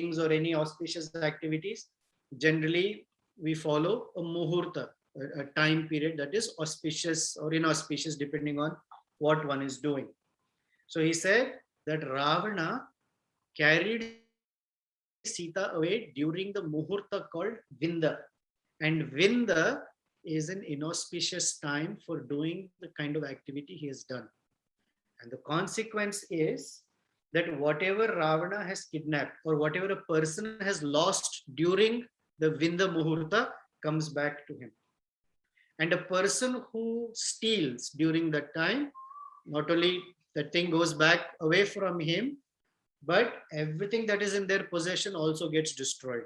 or any auspicious activities, generally we follow a muhurta, a time period that is auspicious or inauspicious depending on what one is doing. So he said that Ravana carried Sita away during the muhurta called Vinda. And Vinda is an inauspicious time for doing the kind of activity he has done. And the consequence is that whatever Ravana has kidnapped or whatever a person has lost during the Vinda Muhurta comes back to him. And a person who steals during that time, not only the thing goes back away from him, but everything that is in their possession also gets destroyed.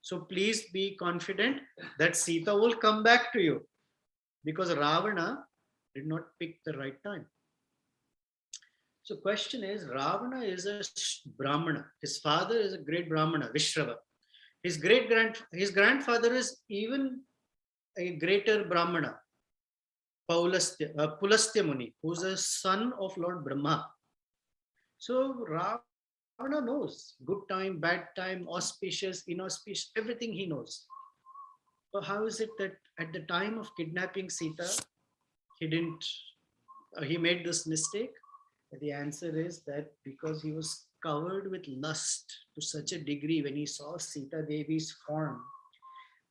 So please be confident that Sita will come back to you because Ravana did not pick the right time. So question is, Ravana is a Brahmana. His father is a great Brahmana, Vishrava. His grandfather is even a greater Brahmana, Pulastya Muni, who's a son of Lord Brahma. So Ravana knows good time, bad time, auspicious, inauspicious, everything he knows. So how is it that at the time of kidnapping Sita, he didn't, he made this mistake? The answer is that because he was covered with lust to such a degree when he saw Sita Devi's form,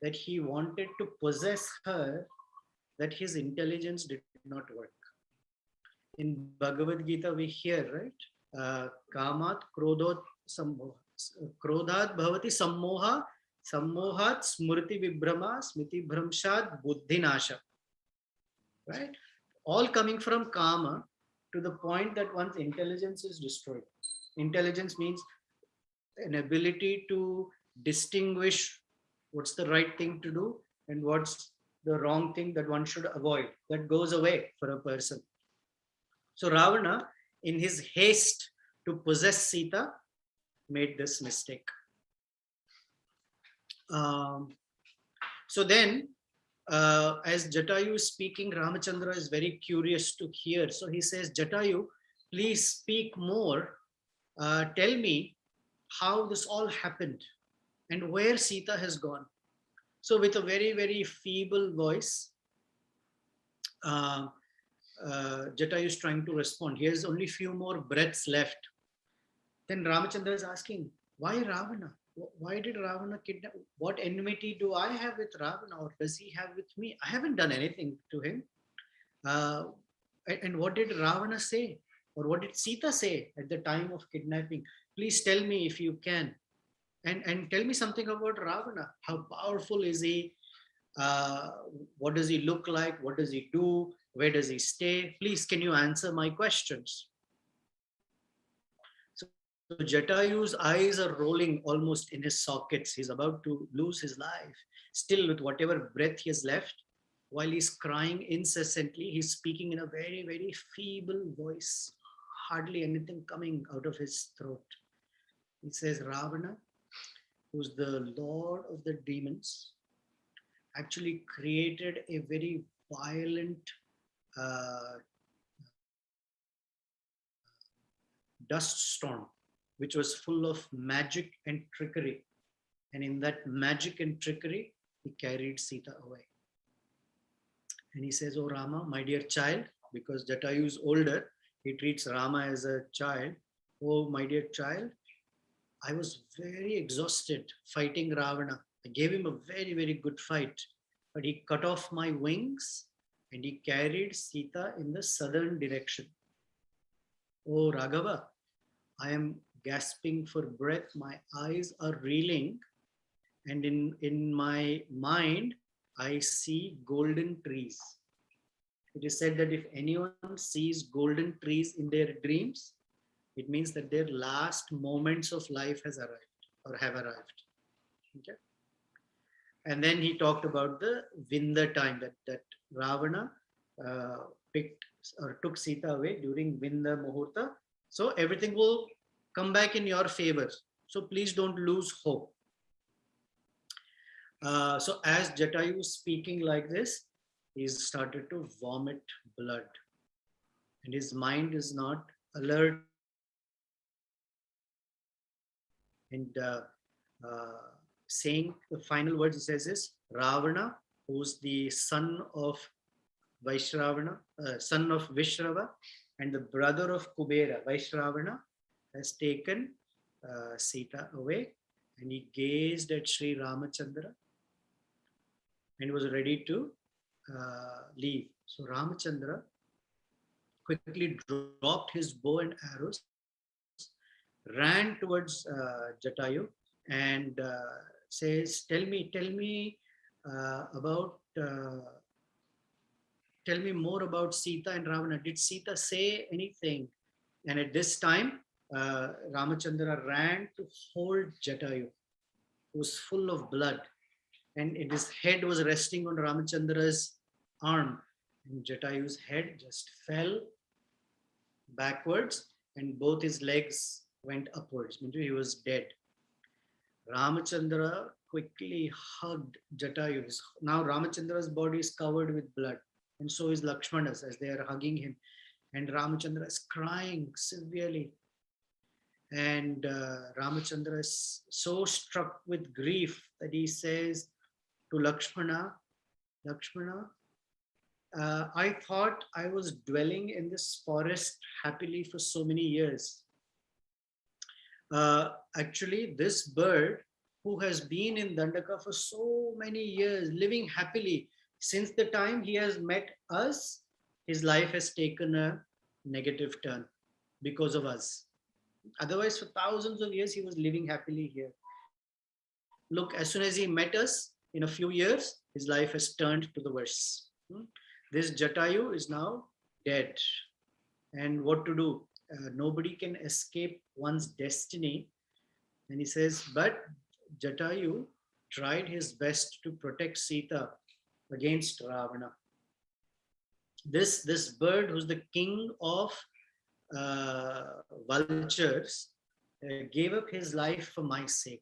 that he wanted to possess her, that his intelligence did not work. In Bhagavad Gita, we hear, right? Kamat krodot sammoha. Krodhat bhavati sammoha, sammohat smriti vibhrama, smriti bhramshad buddhi nasha. Right? All coming from kama to the point that one's intelligence is destroyed. Intelligence means an ability to distinguish what's the right thing to do and what's the wrong thing that one should avoid. That goes away for a person. So Ravana, in his haste to possess Sita, made this mistake. So then, as Jatayu is speaking, Ramachandra is very curious to hear. So he says, Jatayu, please speak more. Tell me how this all happened and where Sita has gone. So with a very, very feeble voice, Jatayu is trying to respond. He has only few more breaths left. Then Ramachandra is asking, why Ravana? Why did Ravana kidnap? What enmity do I have with Ravana, or does he have with me? I haven't done anything to him. And what did Ravana say? Or what did Sita say at the time of kidnapping? Please tell me if you can. And tell me something about Ravana. How powerful is he? What does he look like? What does he do? Where does he stay? Please, can you answer my questions? So Jatayu's eyes are rolling almost in his sockets. He's about to lose his life. Still, with whatever breath he has left, while he's crying incessantly, he's speaking in a very, very feeble voice. Hardly anything coming out of his throat. He says, Ravana, who's the lord of the demons, actually created a very violent dust storm, which was full of magic and trickery. And in that magic and trickery, he carried Sita away. And he says, oh Rama, my dear child, because Jatayu is older, he treats Rama as a child. Oh, my dear child, I was very exhausted fighting Ravana. I gave him a very, very good fight, but he cut off my wings and he carried Sita in the southern direction. Oh, Raghava, I am gasping for breath. My eyes are reeling. And in my mind, I see golden trees. It is said that if anyone sees golden trees in their dreams, it means that their last moments of life has arrived or have arrived. Okay. And then he talked about the Vinda time that Ravana picked or took Sita away during Vinda Muhurta. So everything will come back in your favor. So please don't lose hope. So as Jatayu was speaking like this, he started to vomit blood. And his mind is not alert And uh, saying the final words, he says is Ravana, who's the son of son of Vishrava, and the brother of Kubera, Vaishravana, has taken Sita away, and he gazed at Sri Ramachandra and was ready to leave. So Ramachandra quickly dropped his bow and arrows, ran towards Jatayu, and says, "Tell me about." Tell me more about Sita and Ravana. Did Sita say anything? And at this time, Ramachandra ran to hold Jatayu, who was full of blood, and his head was resting on Ramachandra's arm. And Jatayu's head just fell backwards, and both his legs went upwards. He was dead. Ramachandra quickly hugged Jatayu. Now Ramachandra's body is covered with blood, and so is Lakshmana's as they are hugging him. And Ramachandra is crying severely. And Ramachandra is so struck with grief that he says to Lakshmana, Lakshmana, I thought I was dwelling in this forest happily for so many years. Actually, this bird who has been in Dandaka for so many years, living happily, since the time he has met us, his life has taken a negative turn because of us. Otherwise, for thousands of years, he was living happily here. Look, as soon as he met us, in a few years, his life has turned to the worse. This Jatayu is now dead. And what to do? Nobody can escape one's destiny. And he says, but Jatayu tried his best to protect Sita against Ravana. This bird, who's the king of vultures, gave up his life for my sake.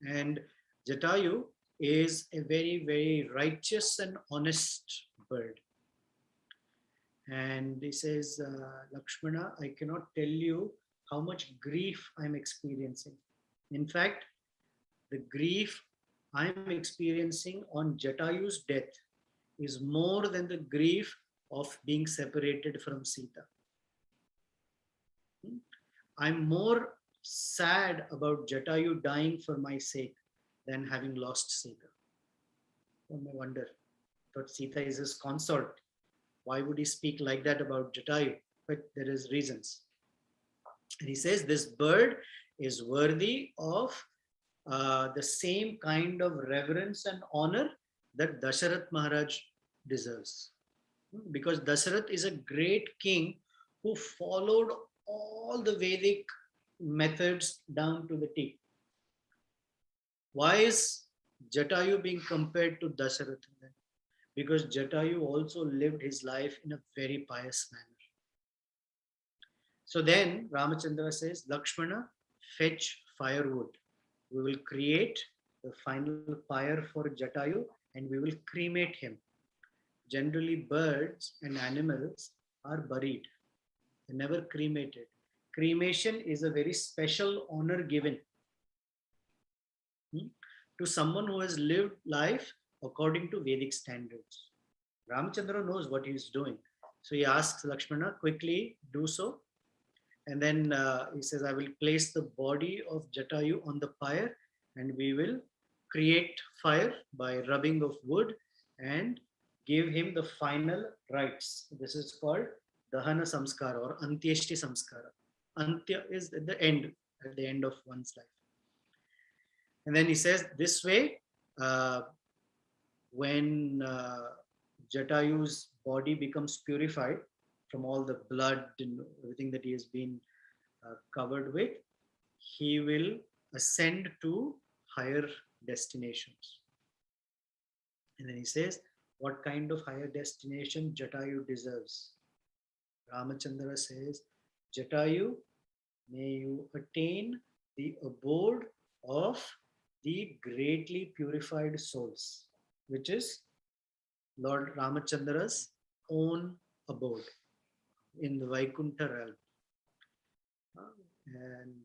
And Jatayu is a very, very righteous and honest bird. And he says, Lakshmana, I cannot tell you how much grief I'm experiencing. In fact, the grief I'm experiencing on Jatayu's death is more than the grief of being separated from Sita. I'm more sad about Jatayu dying for my sake than having lost Sita. One may wonder, but Sita is his consort. Why would he speak like that about Jatayu? But there is reasons. And he says this bird is worthy of the same kind of reverence and honor that Dasharat Maharaj deserves. Because Dasharat is a great king who followed all the Vedic methods down to the T. Why is Jatayu being compared to Dasharat? Because Jatayu also lived his life in a very pious manner. So then Ramachandra says, Lakshmana, fetch firewood. We will create the final pyre for Jatayu and we will cremate him. Generally, birds and animals are buried. They're never cremated. Cremation is a very special honor given to someone who has lived life according to Vedic standards. Ramachandra knows what he is doing. So he asks Lakshmana, quickly do so. And then he says, I will place the body of Jatayu on the pyre and we will create fire by rubbing of wood and give him the final rites. This is called Dahana Samskara or Antyeshti Samskara. Antya is at the end of one's life. And then he says, this way, when Jatayu's body becomes purified from all the blood and everything that he has been covered with, he will ascend to higher destinations. And then he says, what kind of higher destination Jatayu deserves? Ramachandra says, Jatayu, may you attain the abode of the greatly purified souls, which is Lord Ramachandra's own abode in the Vaikuntha realm. And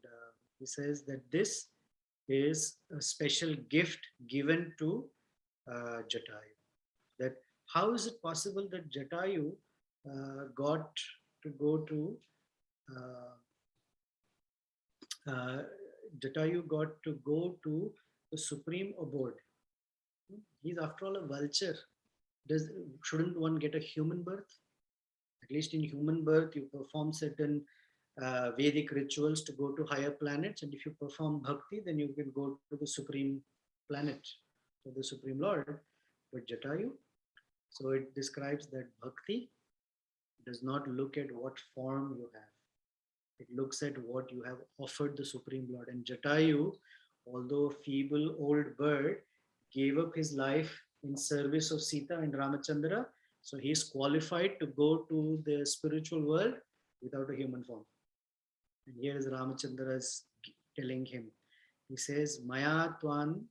He says that this is a special gift given to Jatayu. That how is it possible that Jatayu got to go to uh, uh, Jatayu got to go to the supreme abode. He's after all a vulture. Does shouldn't one get a human birth? At least in human birth, you perform certain Vedic rituals to go to higher planets, and if you perform bhakti, then you can go to the supreme planet, to the supreme Lord. But Jatayu, so it describes that bhakti does not look at what form you have. It looks at what you have offered the Supreme Lord. And Jatayu, although a feeble old bird, gave up his life in service of Sita and Ramachandra. So he is qualified to go to the spiritual world without a human form. And here is Ramachandra is telling him. He says, Maya Twan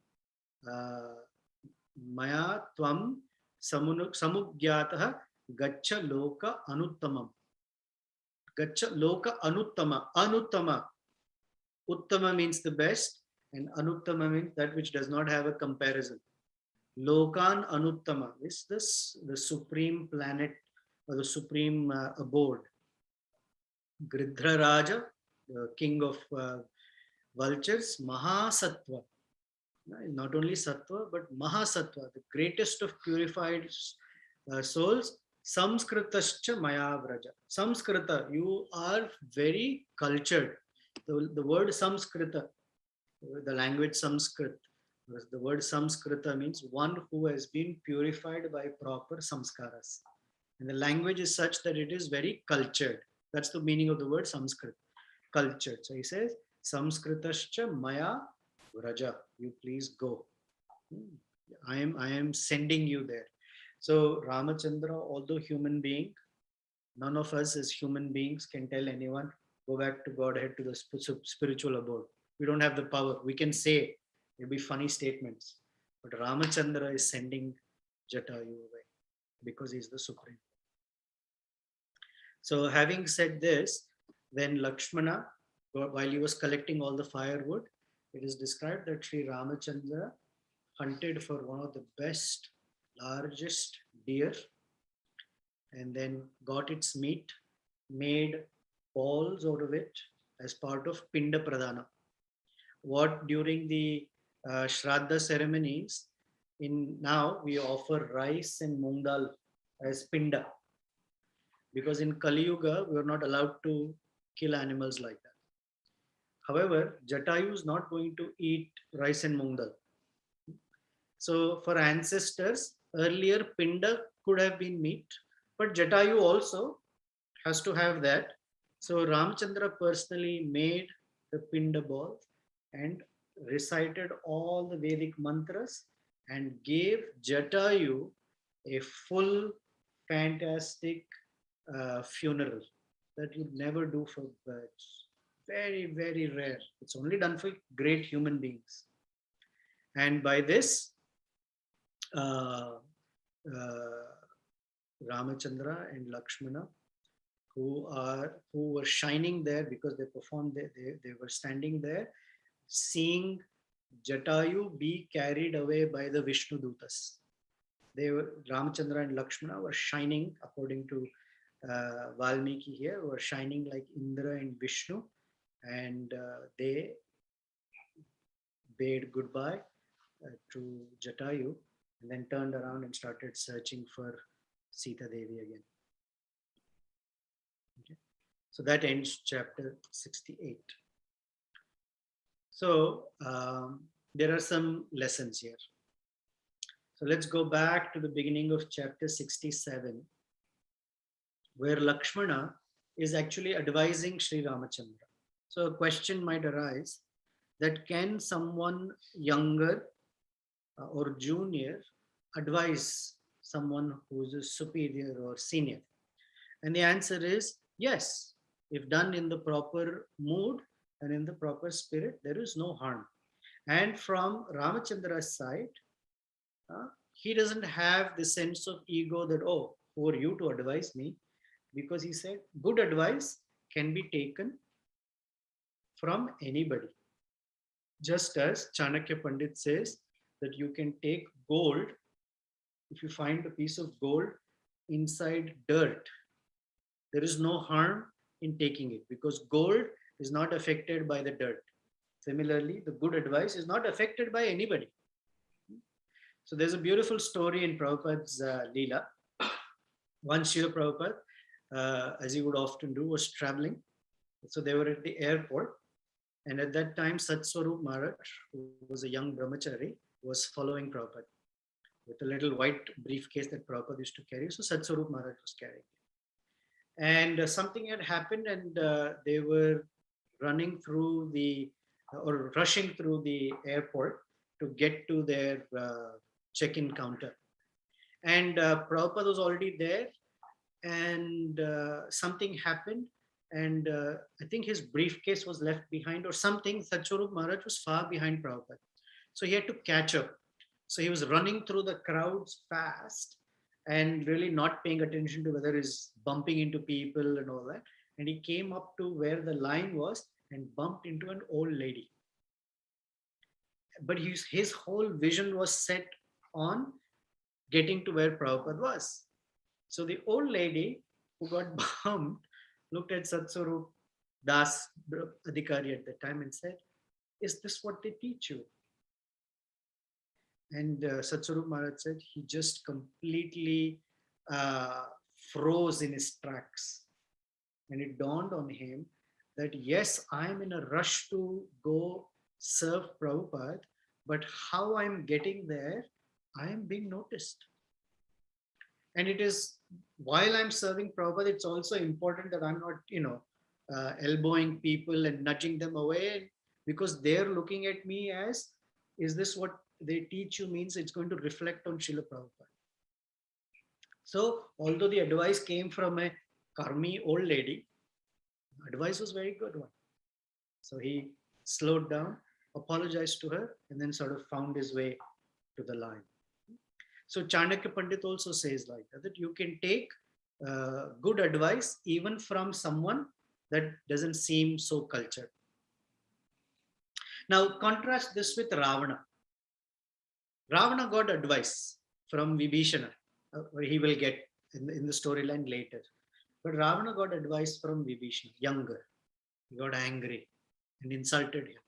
Maya Tvam Samugyataha Gacha Loka Anuttamam. Gacha Loka Anuttama. Anuttama. Uttama means the best, and Anuttama means that which does not have a comparison. Lokan Anuttama is this the supreme planet or the supreme abode. Gridhra Raja, the king of vultures, Mahasattva. Not only Sattva, but Mahasattva, the greatest of purified souls. Samskritascha Maya Vraja. Samskrita, you are very cultured. The word Samskrita, the language Sanskrit, the word Samskrita means one who has been purified by proper samskaras. And the language is such that it is very cultured. That's the meaning of the word Sanskrit, cultured. So he says, Samskritascha Maya Vraja, you please go. I am sending you there. So Ramachandra, although human being, none of us as human beings can tell anyone, go back to Godhead, to the spiritual abode. We don't have the power. We can say, it'll be funny statements. But Ramachandra is sending Jatayu away because he's the supreme. So having said this, then Lakshmana, while he was collecting all the firewood, it is described that Sri Ramachandra hunted for one of the best, largest deer, and then got its meat, made balls out of it as part of Pinda Pradhana. What during the Shraddha ceremonies, in now we offer rice and moong dal as Pinda, because in Kali Yuga we are not allowed to kill animals like that. However, Jatayu is not going to eat rice and moong dal. So for ancestors, earlier Pinda could have been meat, but Jatayu also has to have that. So Ramachandra personally made the Pinda ball and recited all the Vedic mantras and gave Jatayu a full, fantastic funeral that you'd never do for birds. Very, very rare. It's only done for great human beings. And by this, Ramachandra and Lakshmana, who were shining there because they performed, they were standing there, seeing Jatayu be carried away by the Vishnu Dutas. Ramachandra and Lakshmana were shining, according to Valmiki here, were shining like Indra and Vishnu, and they bade goodbye to Jatayu, and then turned around and started searching for Sita Devi again. Okay. So that ends chapter 68. So there are some lessons here. So let's go back to the beginning of chapter 67, where Lakshmana is actually advising Sri Ramachandra. So a question might arise that can someone younger or junior advise someone who's a superior or senior? And the answer is yes. If done in the proper mood and in the proper spirit, there is no harm. And from Ramachandra's side, he doesn't have the sense of ego that, oh, who are you to advise me? Because he said good advice can be taken from anybody. Just as Chanakya Pandit says that you can take gold, if you find a piece of gold inside dirt, there is no harm in taking it because gold is not affected by the dirt. Similarly, the good advice is not affected by anybody. So there's a beautiful story in Prabhupada's Leela. Once Srila Prabhupada, as he would often do, was traveling. So they were at the airport. And at that time, Satswarup Maharaj, who was a young brahmachari, was following Prabhupada with a little white briefcase that Prabhupada used to carry. So Satswarup Maharaj was carrying it. And something had happened, and they were running through the, or rushing through the airport to get to their check-in counter. And Prabhupada was already there, and something happened, and I think his briefcase was left behind or something. Satswarup Maharaj was far behind Prabhupada. So he had to catch up. So he was running through the crowds fast and really not paying attention to whether he's bumping into people and all that. And he came up to where the line was and bumped into an old lady. But his whole vision was set on getting to where Prabhupada was. So the old lady who got bumped looked at Satswarup Das Adhikari at the time and said, "Is this what they teach you?" And Satswarup Maharaj said he just completely froze in his tracks. And it dawned on him that yes, I'm in a rush to go serve Prabhupada, but how I'm getting there, I am being noticed. And it is, while I'm serving Prabhupada, it's also important that I'm not, elbowing people and nudging them away because they're looking at me as, is this what they teach you means it's going to reflect on Srila Prabhupada. So although the advice came from a karmi old lady, advice was very good one. So he slowed down, apologized to her, and then sort of found his way to the line. So Chanakya Pandit also says like that you can take good advice even from someone that doesn't seem so cultured. Now contrast this with Ravana. Ravana got advice from Vibhishana, he will get in the storyline later. But Ravana got advice from Vibhishana, younger. He got angry and insulted him.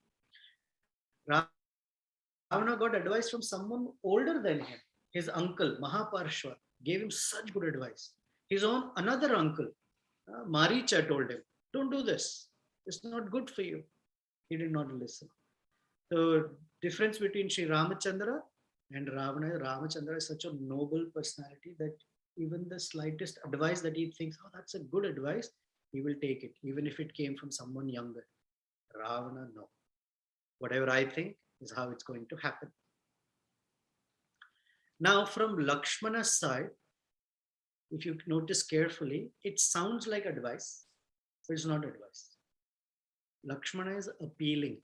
Ravana got advice from someone older than him. His uncle, Mahaparshva, gave him such good advice. His own another uncle, Maricha, told him, "Don't do this. It's not good for you." He did not listen. The difference between Sri Ramachandra and Ravana, Ramachandra is such a noble personality that even the slightest advice that he thinks, oh, that's a good advice, he will take it, even if it came from someone younger. Ravana, no. Whatever I think is how it's going to happen. Now, from Lakshmana's side, if you notice carefully, it sounds like advice, but it's not advice. Lakshmana is appealing.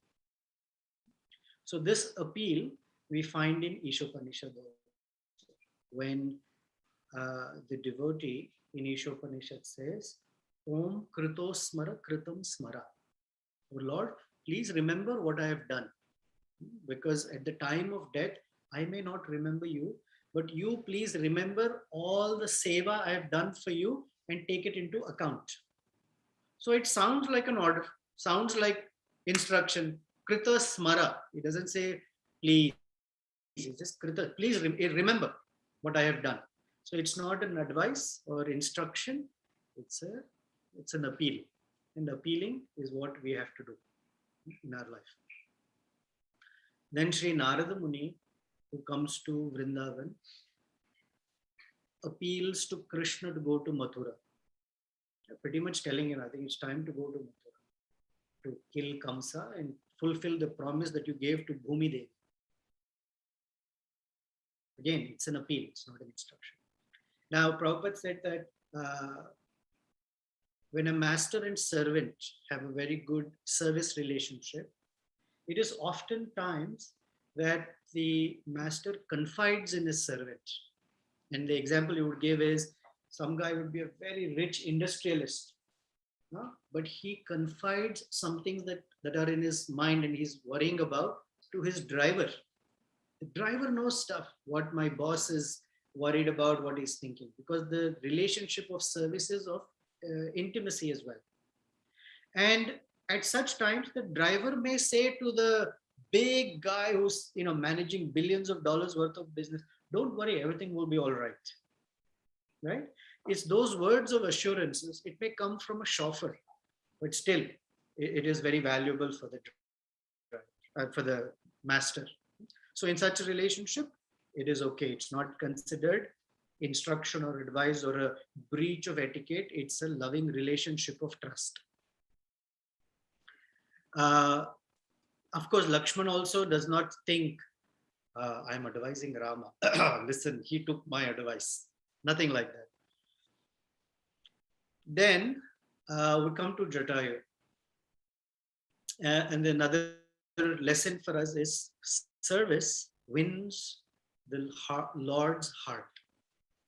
So this appeal we find in Ishopanishad when the devotee in Ishopanishad says, Om Krito Smara Kritam Smara. Oh Lord, please remember what I have done. Because at the time of death, I may not remember you, but you please remember all the seva I have done for you and take it into account. So it sounds like an order, sounds like instruction. Krita Smara. It doesn't say please. It's just Krita. Please remember what I have done. So it's not an advice or instruction. It's an appeal. And appealing is what we have to do in our life. Then Sri Narada Muni, who comes to Vrindavan, appeals to Krishna to go to Mathura. Pretty much telling him, I think it's time to go to Mathura, to kill Kamsa and fulfill the promise that you gave to Bhumi Devi. Again, it's an appeal, it's not an instruction. Now, Prabhupada said that when a master and servant have a very good service relationship, it is oftentimes that the master confides in his servant. And the example you would give is some guy would be a very rich industrialist. but he confides some things that are in his mind and he's worrying about to his driver. The driver knows stuff, what my boss is worried about, what he's thinking, because the relationship of service is of intimacy as well. And at such times, the driver may say to the big guy who's managing billions of dollars worth of business, "Don't worry, everything will be all right." Right? It's those words of assurances. It may come from a chauffeur, but still, it is very valuable for the for the master. So in such a relationship, it is okay. It's not considered instruction or advice or a breach of etiquette. It's a loving relationship of trust. Uh, of course, Lakshman also does not think, I'm advising Rama. Listen, he took my advice. Nothing like that. Then we come to Jatayu. And another lesson for us is service wins the Lord's heart.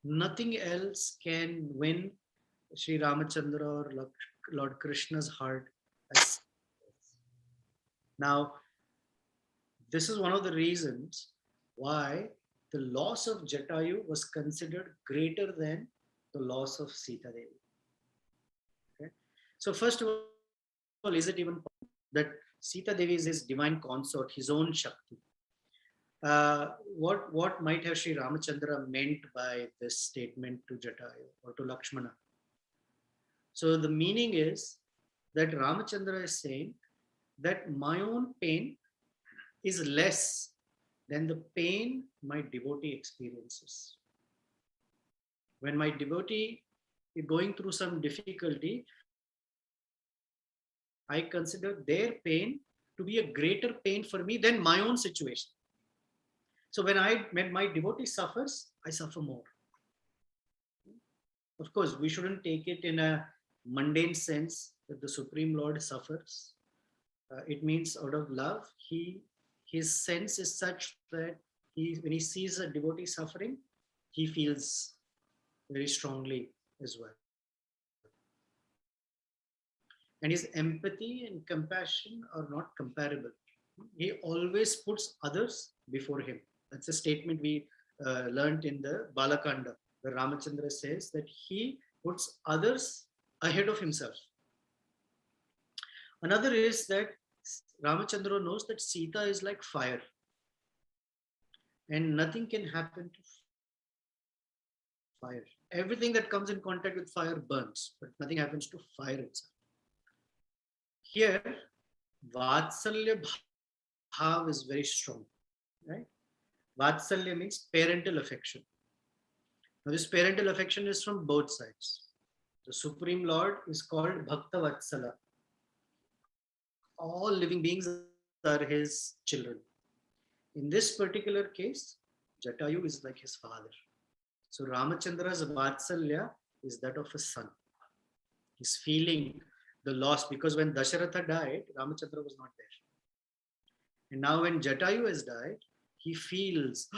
Nothing else can win Sri Ramachandra or Lord Krishna's heart. Now, this is one of the reasons why the loss of Jatayu was considered greater than the loss of Sita Devi. Okay? So, first of all, is it even that Sita Devi is his divine consort, his own Shakti? What might have Sri Ramachandra meant by this statement to Jatayu or to Lakshmana? So the meaning is that Ramachandra is saying that my own pain is less than the pain my devotee experiences. When my devotee is going through some difficulty, I consider their pain to be a greater pain for me than my own situation. So when my devotee suffers, I suffer more. Of course, we shouldn't take it in a mundane sense that the Supreme Lord suffers. It means out of love, his sense is such that when he sees a devotee suffering, he feels very strongly as well. And his empathy and compassion are not comparable. He always puts others before him. That's a statement we learned in the Balakanda, where Ramachandra says that he puts others ahead of himself. Another is that Ramachandra knows that Sita is like fire, and nothing can happen to fire. Everything that comes in contact with fire burns, but nothing happens to fire itself. Here, Vatsalya Bhav is very strong, right? Vatsalya means parental affection. Now, this parental affection is from both sides. The Supreme Lord is called Bhakta Vatsala. All living beings are his children. In this particular case, Jatayu is like his father. So Ramachandra's Vatsalya is that of a son. He's feeling the loss because when Dasharatha died, Ramachandra was not there. And now when Jatayu has died, he feels,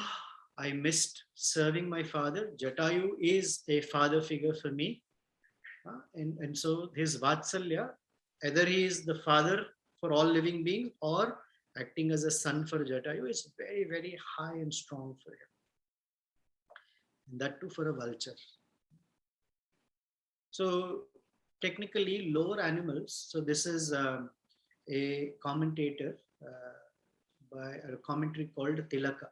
I missed serving my father. Jatayu is a father figure for me. And so his Vatsalya, either he is the father for all living beings or acting as a son for Jatayu, is very, very high and strong for him. And that too for a vulture. So technically lower animals, so this is a commentator by a commentary called Tilaka.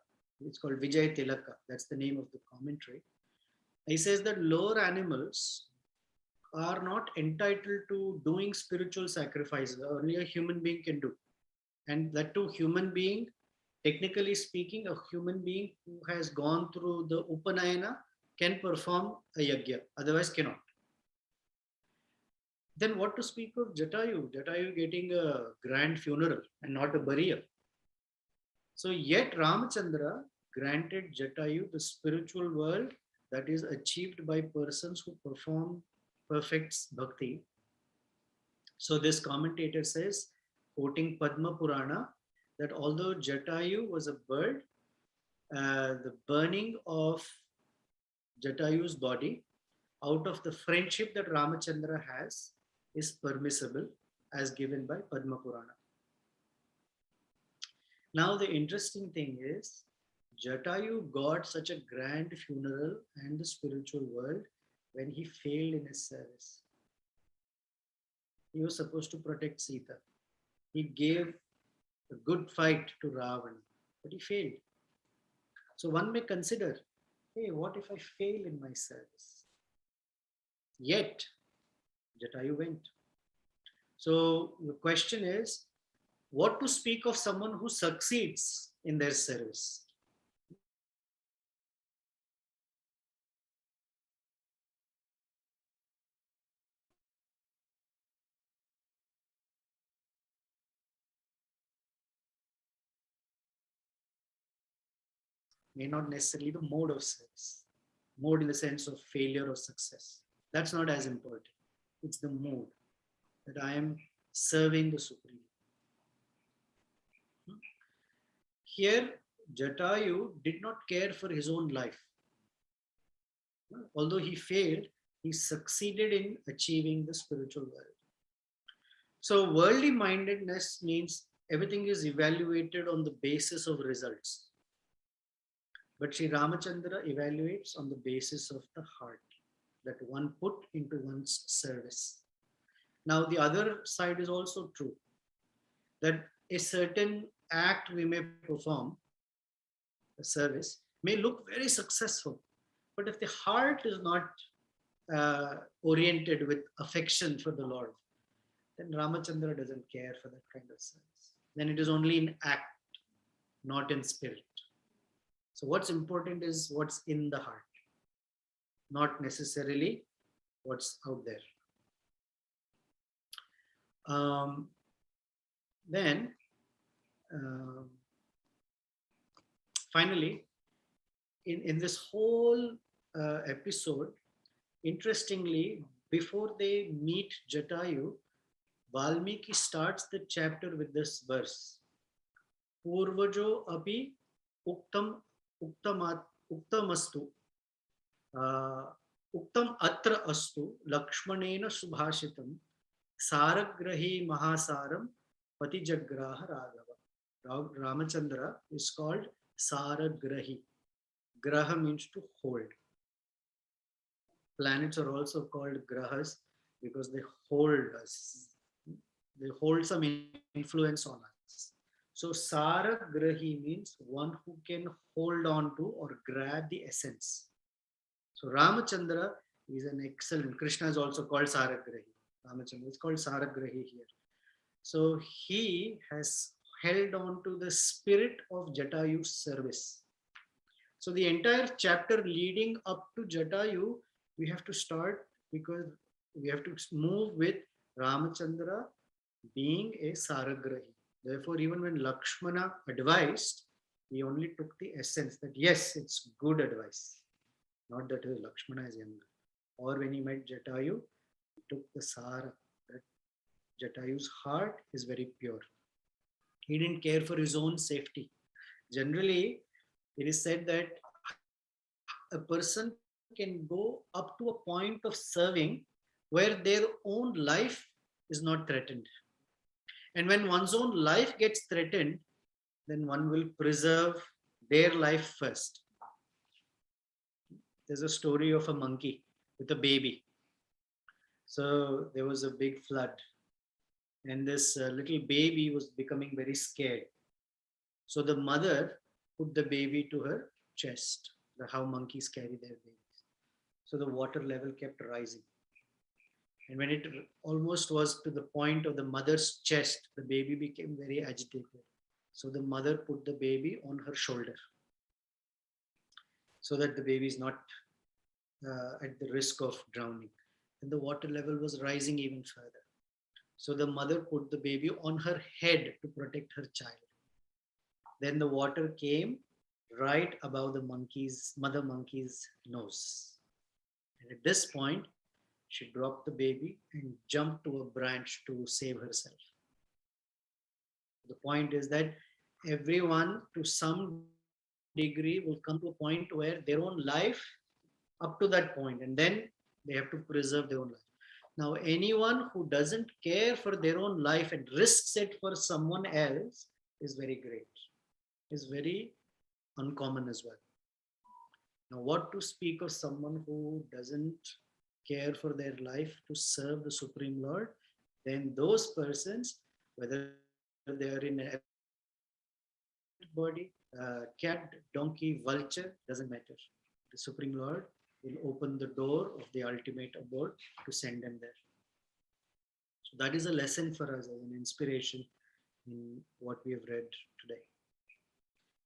It's called Vijay Tilaka. That's the name of the commentary. He says that lower animals are not entitled to doing spiritual sacrifices. Only a human being can do. And that too, human being, technically speaking, a human being who has gone through the Upanayana can perform a yajna, otherwise cannot. Then what to speak of Jatayu? Jatayu getting a grand funeral and not a burial. So yet Ramachandra granted Jatayu the spiritual world that is achieved by persons who perform perfect bhakti. So this commentator says, quoting Padma Purana, that although Jatayu was a bird, the burning of Jatayu's body, out of the friendship that Ramachandra has, is permissible as given by Padma Purana. Now, the interesting thing is, Jatayu got such a grand funeral and the spiritual world when he failed in his service. He was supposed to protect Sita. He gave a good fight to Ravan, but he failed. So one may consider, hey, what if I fail in my service? Yet, Jatayu went. So the question is, what to speak of someone who succeeds in their service? May not necessarily the mode of service, mode in the sense of failure or success. That's not as important. It's the mode that I am serving the Supreme. Here, Jatayu did not care for his own life. Although he failed, he succeeded in achieving the spiritual world. So, worldly mindedness means everything is evaluated on the basis of results. But Sri Ramachandra evaluates on the basis of the heart that one put into one's service. Now, the other side is also true, that a certain act we may perform, a service, may look very successful. But if the heart is not oriented with affection for the Lord, then Ramachandra doesn't care for that kind of service. Then it is only in act, not in spirit. So what's important is what's in the heart, not necessarily what's out there. Then, finally, in this whole episode, interestingly, before they meet Jatayu, Valmiki starts the chapter with this verse. Purvajo api uktamastu uktam atra astu lakshmanena subhashitam saragrahi mahasaram patijagraha raghava. Ramachandra is called Saragrahi. Graha means to hold. Planets are also called grahas because they hold us. They hold some influence on us. So Saragrahi means one who can hold on to or grab the essence. So Ramachandra is an excellent. Krishna is also called Saragrahi. Ramachandra is called Saragrahi here. So he has held on to the spirit of Jatayu's service. So the entire chapter leading up to Jatayu, we have to start because we have to move with Ramachandra being a Saragrahi. Therefore, even when Lakshmana advised, he only took the essence that yes, it's good advice. Not that Lakshmana is younger. Or when he met Jatayu, he took the Sara, that Jatayu's heart is very pure. He didn't care for his own safety. Generally, it is said that a person can go up to a point of serving where their own life is not threatened. And when one's own life gets threatened, then one will preserve their life first. There's a story of a monkey with a baby. So there was a big flood, and this little baby was becoming very scared. So the mother put the baby to her chest, how monkeys carry their babies. So the water level kept rising. And when it almost was to the point of the mother's chest, the baby became very agitated. So the mother put the baby on her shoulder so that the baby is not at the risk of drowning. And the water level was rising even further. So the mother put the baby on her head to protect her child. Then the water came right above the mother monkey's nose. And at this point, she dropped the baby and jumped to a branch to save herself. The point is that everyone to some degree will come to a point where their own life up to that point, and then they have to preserve their own life. Now, anyone who doesn't care for their own life and risks it for someone else is very great, is very uncommon as well. Now, what to speak of someone who doesn't care for their life to serve the Supreme Lord? Then those persons, whether they are in an elephant body, cat, donkey, vulture, doesn't matter. The Supreme Lord will open the door of the ultimate abode to send them there. So that is a lesson for us as an inspiration in what we have read today.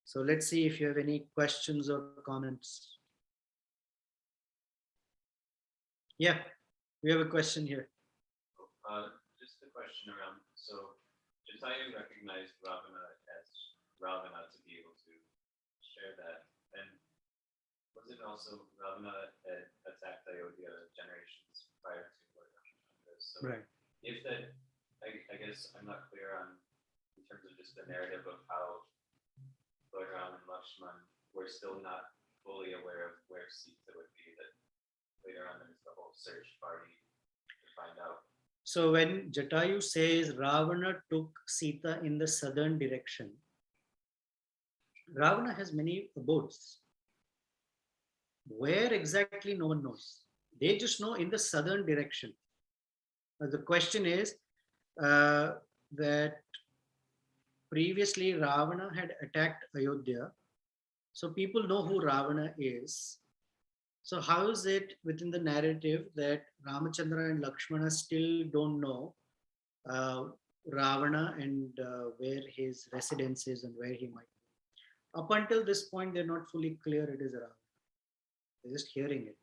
So let's see if you have any questions or comments. Yeah, we have a question here. Just a question around. So, Jatayu recognized Ravana as Ravana to be able to share that. And was it also Ravana that attacked Ayodhya generations prior to Lord Ramachandra? So, Right. if that, I guess I'm not clear on in terms of just the narrative of how Lord Ram and Lakshman were still not fully aware of where Sita would be. That later on there's the whole search party to find out. So when Jatayu says Ravana took Sita in the southern direction, Ravana has many abodes. Where exactly, no one knows. They just know in the southern direction. The question is that previously Ravana had attacked Ayodhya. So people know who Ravana is. So how is it within the narrative that Ramachandra and Lakshmana still don't know uh, Ravana and where his residence is and where he might be? Up until this point, they're not fully clear it is Ravana. They're just hearing it.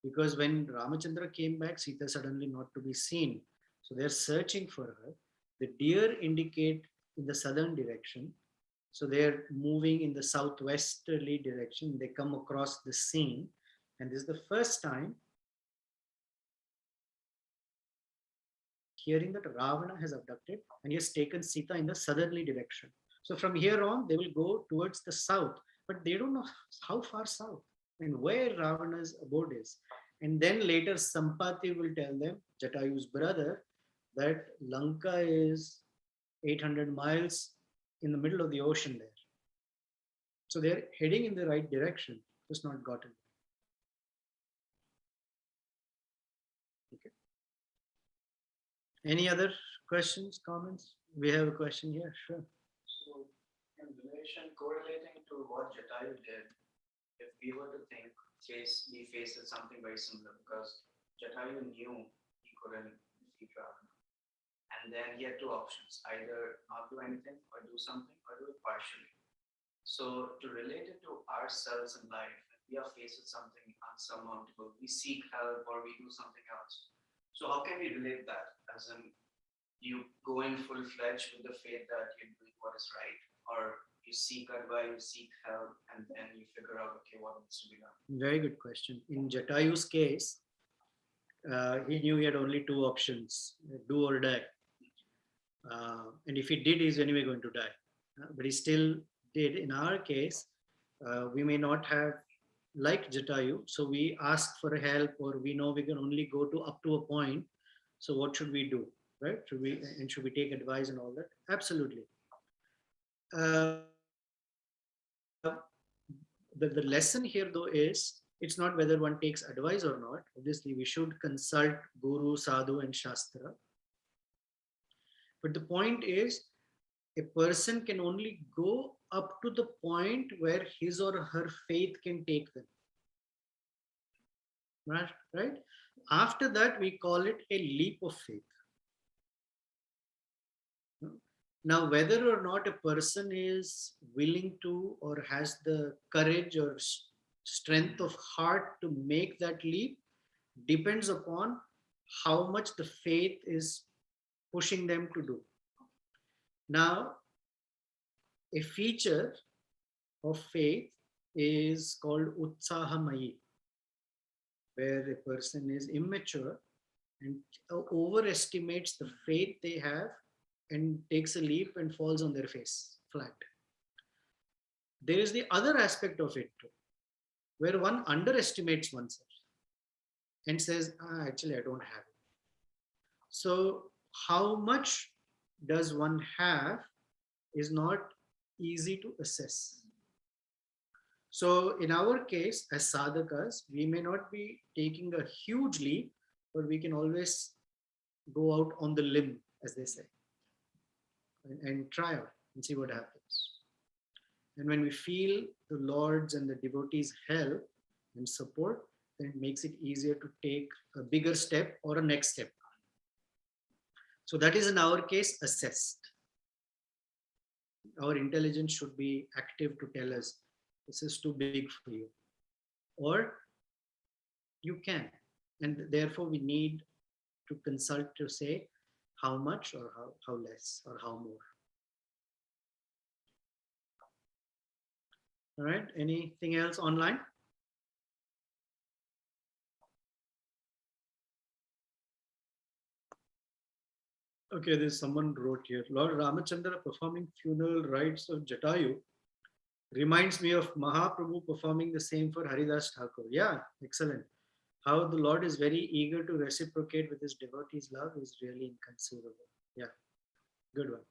Because when Ramachandra came back, Sita suddenly not to be seen. So they're searching for her. The deer indicate in the southern direction. So they're moving in the southwesterly direction. They come across the scene. And this is the first time hearing that Ravana has abducted and he has taken Sita in the southerly direction. So from here on, they will go towards the south, but they don't know how far south and where Ravana's abode is. And then later, Sampati will tell them, Jatayu's brother, that Lanka is 800 miles in the middle of the ocean there. So they're heading in the right direction, just not gotten. Okay. Any other questions, comments? We have a question here, sure. So, in relation, correlating to what Jatayu did, if we were to think he faced something very similar because Jatayu knew he couldn't defeat Ravana. And then he had two options, either not do anything or do something or do it partially. So to relate it to ourselves in life, when we are faced with something unsurmountable, we seek help or we do something else. So how can we relate that? As in you go in full fledged with the faith that you're doing what is right, or you seek advice, you seek help, and then you figure out okay what needs to be done. Very good question. In Jatayu's case, he knew he had only two options: do or die. And if he did, he's anyway going to die. But he still did. In our case, we may not have like Jatayu, so we ask for help, or we know we can only go to up to a point. So what should we do, right? Should we take advice and all that? Absolutely. The lesson here though is it's not whether one takes advice or not. Obviously, we should consult Guru, Sadhu, and Shastra. But the point is, a person can only go up to the point where his or her faith can take them. Right? After that, we call it a leap of faith. Now, whether or not a person is willing to or has the courage or strength of heart to make that leap depends upon how much the faith is pushing them to do. Now, a feature of faith is called utsahamayi, where a person is immature and overestimates the faith they have and takes a leap and falls on their face flat. There is the other aspect of it too, where one underestimates oneself and says, actually, I don't have it. So, how much does one have is not easy to assess. So, in our case, as sadhakas, we may not be taking a huge leap, but we can always go out on the limb, as they say, and try out and see what happens. And when we feel the Lord's and the devotees' help and support, then it makes it easier to take a bigger step or a next step. So that is in our case assessed. Our intelligence should be active to tell us this is too big for you, or you can. And therefore, we need to consult to say how much or how less or how more. All right. Anything else online? Okay, there's someone wrote here. Lord Ramachandra performing funeral rites of Jatayu reminds me of Mahaprabhu performing the same for Haridas Thakur. Yeah, excellent. How the Lord is very eager to reciprocate with his devotees' love is really inconceivable. Yeah, good one.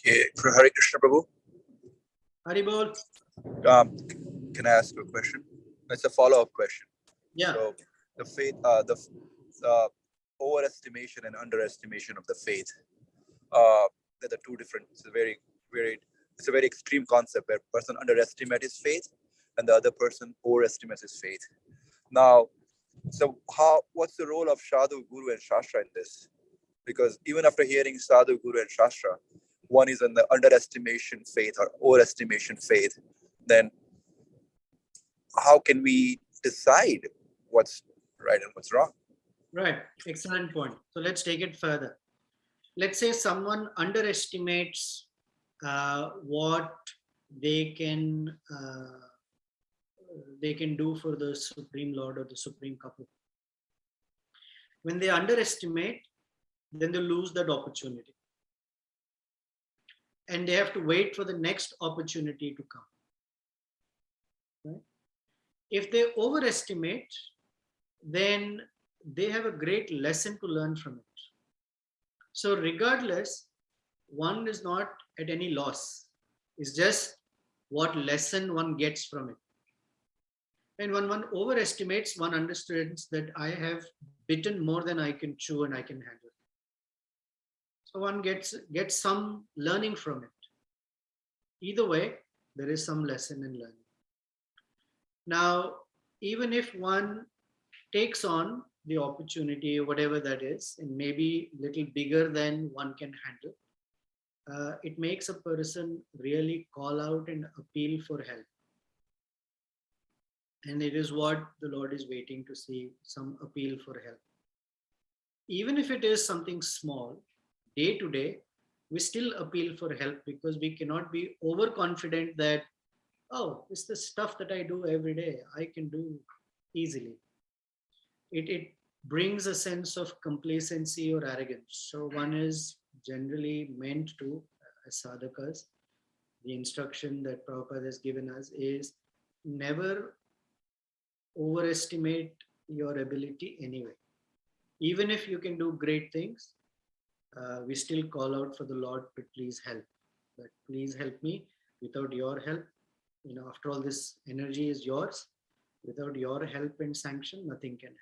Okay, for Hare Krishna Prabhu, Haribol. um, can I ask you a question? It's a follow-up question. Yeah. So the faith, the overestimation and underestimation of the faith, they're the two different. It's a very extreme concept where a person underestimates his faith and the other person overestimates his faith. Now, so what's the role of Sadhu, Guru, and Shastra in this? Because even after hearing Sadhu, Guru, and Shastra, one is in the underestimation faith or overestimation faith, then how can we decide what's right and what's wrong? Right. Excellent point. So let's take it further. Let's say someone underestimates what they can do for the Supreme Lord or the Supreme couple. When they underestimate, then they lose that opportunity. And they have to wait for the next opportunity to come. Right? If they overestimate, then they have a great lesson to learn from it. So regardless, one is not at any loss. It's just what lesson one gets from it. And when one overestimates, one understands that I have bitten more than I can chew and I can handle. So one gets some learning from it. Either way, there is some lesson in learning. Now, even if one takes on the opportunity, whatever that is, and maybe a little bigger than one can handle, it makes a person really call out and appeal for help. And it is what the Lord is waiting to see, some appeal for help. Even if it is something small, day to day, we still appeal for help because we cannot be overconfident that, oh, it's the stuff that I do every day, I can do easily. It brings a sense of complacency or arrogance. So one is generally meant to, as sadhakas, the instruction that Prabhupada has given us is never overestimate your ability anyway. Even if you can do great things, we still call out for the Lord to please help. But please help me. Without your help, after all, this energy is yours. Without your help and sanction, nothing can happen.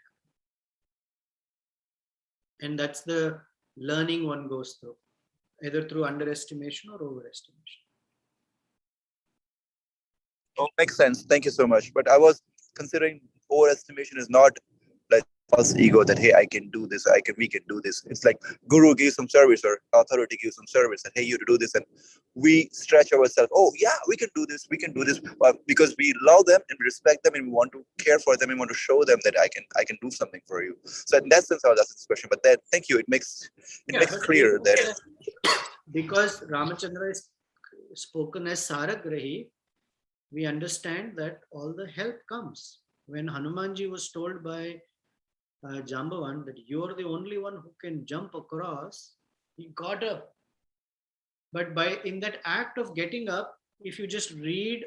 And that's the learning one goes through, either through underestimation or overestimation. Oh, makes sense. Thank you so much. But I was considering overestimation is not like false ego that, hey, I can do this, we can do this. It's like guru gives some service or authority gives some service and, hey, you to do this, and we stretch ourselves. Oh yeah, we can do this, because we love them and respect them and we want to care for them and want to show them that I can do something for you. So in that sense, I was asking this question. But then, thank you. It makes clear that because Ramachandra is spoken as Saragrahi, we understand that all the help comes. When Hanumanji was told by Jambavan that you are the only one who can jump across, he got up. But in that act of getting up, if you just read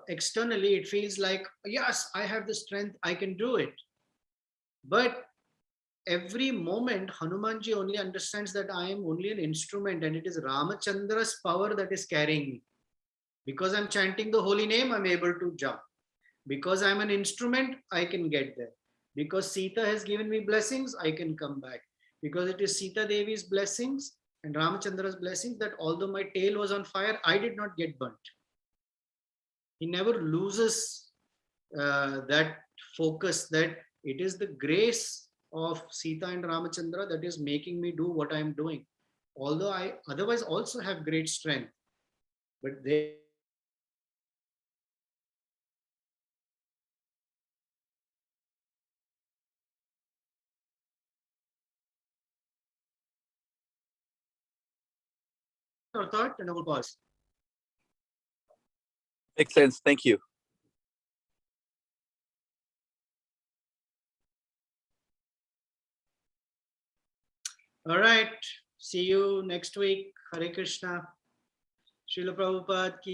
externally it feels like, yes, I have the strength, I can do it. But every moment, Hanumanji only understands that I am only an instrument and it is Ramachandra's power that is carrying me. Because I'm chanting the holy name, I'm able to jump. Because I'm an instrument, I can get there. Because Sita has given me blessings, I can come back. Because it is Sita Devi's blessings and Ramachandra's blessings that although my tail was on fire, I did not get burnt. He never loses that focus that it is the grace of Sita and Ramachandra that is making me do what I am doing. Although I otherwise also have great strength, but there is a grace that is making me do what I am doing. Or thought, and I will pause. Makes sense. Thank you. All right. See you next week. Hare Krishna. Srila Prabhupada ki